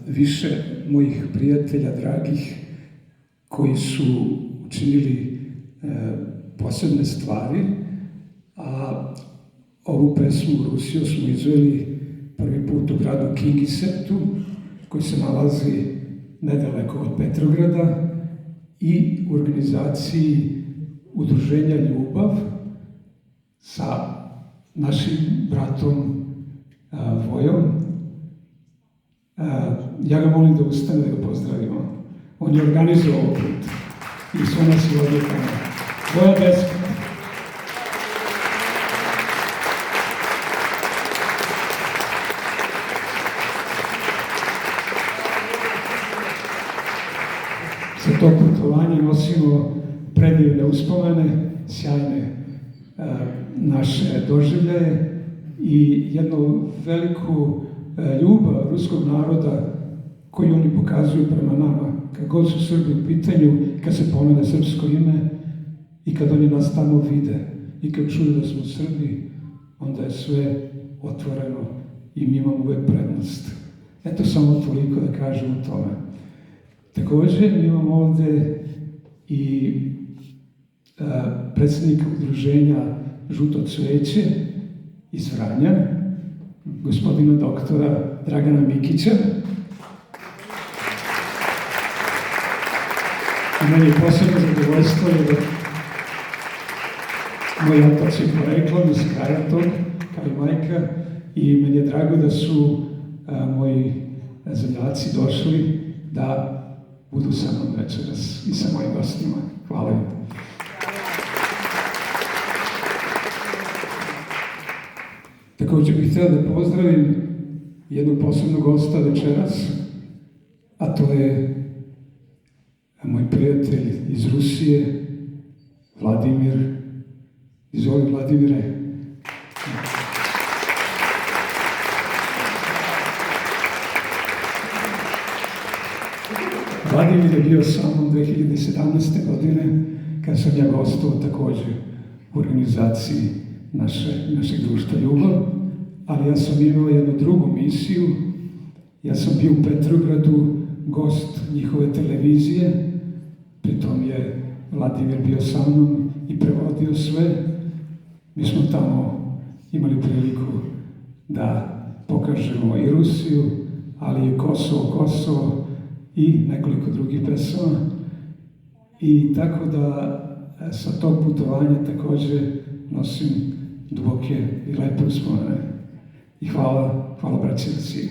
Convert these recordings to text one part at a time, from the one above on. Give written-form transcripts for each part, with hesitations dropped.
više mojih prijatelja, dragih, koji su učinili posebne stvari, a ovu pesmu Rusiju smo izveli prvi put u gradu Kingisetu, koji se nalazi nedaleko od Petrograda, i u organizaciji Udruženja Ljubav sa našim bratom Vojom. Ja ga molim da ustane da ga pozdravimo. On je organizovao put i sve nas je ovdje tamo. Voja Beska. Sa tog putovanja nosimo predivne uspomene, sjajne naše doživljaje i jednu veliku ljubav ruskog naroda koju oni pokazuju prema nama. Kad god su Srbi u pitanju, kad se pomene srpsko ime i kad oni nas tamo vide i kad čuju da smo Srbi, onda je sve otvoreno i mi imamo uvek prednost. Eto samo toliko da kažem o tome. Također mi imamo ovde i predsjednika udruženja Žuto cveće iz Vranja, gospodina doktora Dragana Mikića. I meni je posebno zadovoljstvo jer moj otac je poreklom iz kraja tog, kao i majka, i meni je drago da su moji zemljaci došli da budu sa mnom večeras i sa mojim gostima. Hvala im. Također bih htio da pozdravim jednog posebnog gosta večeras, a to je moj prijatelj iz Rusije, Vladimir. Izvoli, Vladimire. Vladimir je bio sa mnom 2017. godine, kad sam ja gostovao također u organizaciji našeg društva Ljubav, ali ja sam imao jednu drugu misiju. Ja sam bio u Petrogradu gost njihove televizije, pritom je Vladimir bio sa mnom i prevodio sve. Mi smo tamo imali priliku da pokažemo i Rusiju, ali i Kosovo i nekoliko drugih pesama. I tako da sa tog putovanja također nosim duboke i lepe uspomene. I hvala braći Rusiji.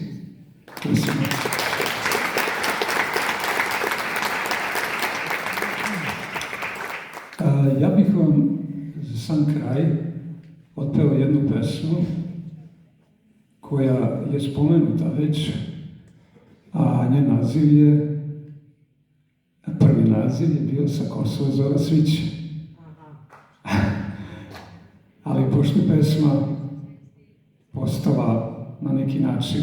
Ja bih vam za sam kraj otpeo jednu pesmu koja je spomenuta već, a njen naziv je, prvi naziv je bio Sa Kosova zora sviće. Ali pošto je pesma postala na neki način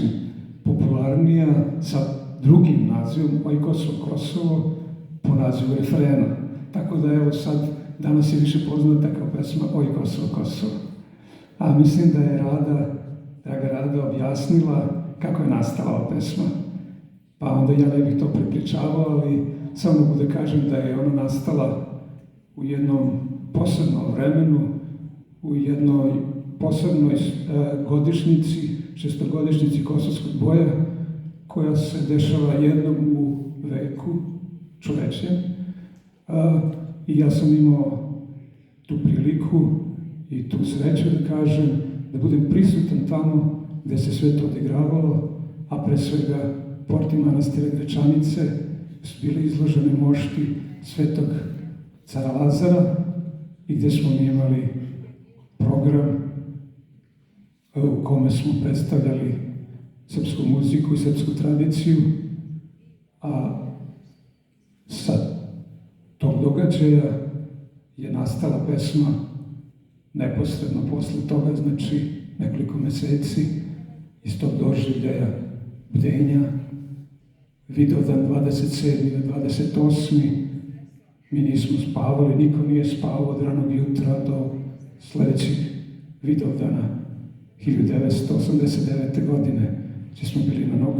popularnija sa drugim nazivom Oj Kosovo po nazivu refrena. Tako da evo sad, danas je više poznata kao pesma Oj Kosovo. A mislim da je draga Rada objasnila kako je nastala ova pesma. Pa onda ja ne bih to prepričavao, ali samo mogu da kažem da je ona nastala u jednom posebnom vremenu, u jednoj posebnoj godišnjici, šestogodišnjici Kosovskog boja, koja se dešava jednom u veku čoveče. I ja sam imao tu priliku i tu sreću da kažem, da budem prisutan tamo gde se sve to odigravalo, a pre svega porti manastira Gračanice su bile izložene mošti Svetog cara Lazara i gde smo mi imali program u kome smo predstavljali srpsku muziku i srpsku tradiciju, a sa tog događaja je nastala pesma neposredno posle toga, znači nekoliko meseci iz tog doživljaja bdenja, Vidovdan 27. na 28. Mi nismo spavali, niko nije spavao od ranog jutra do sledećeg Vidovdana 1989. godine, gdje smo bili na nogama.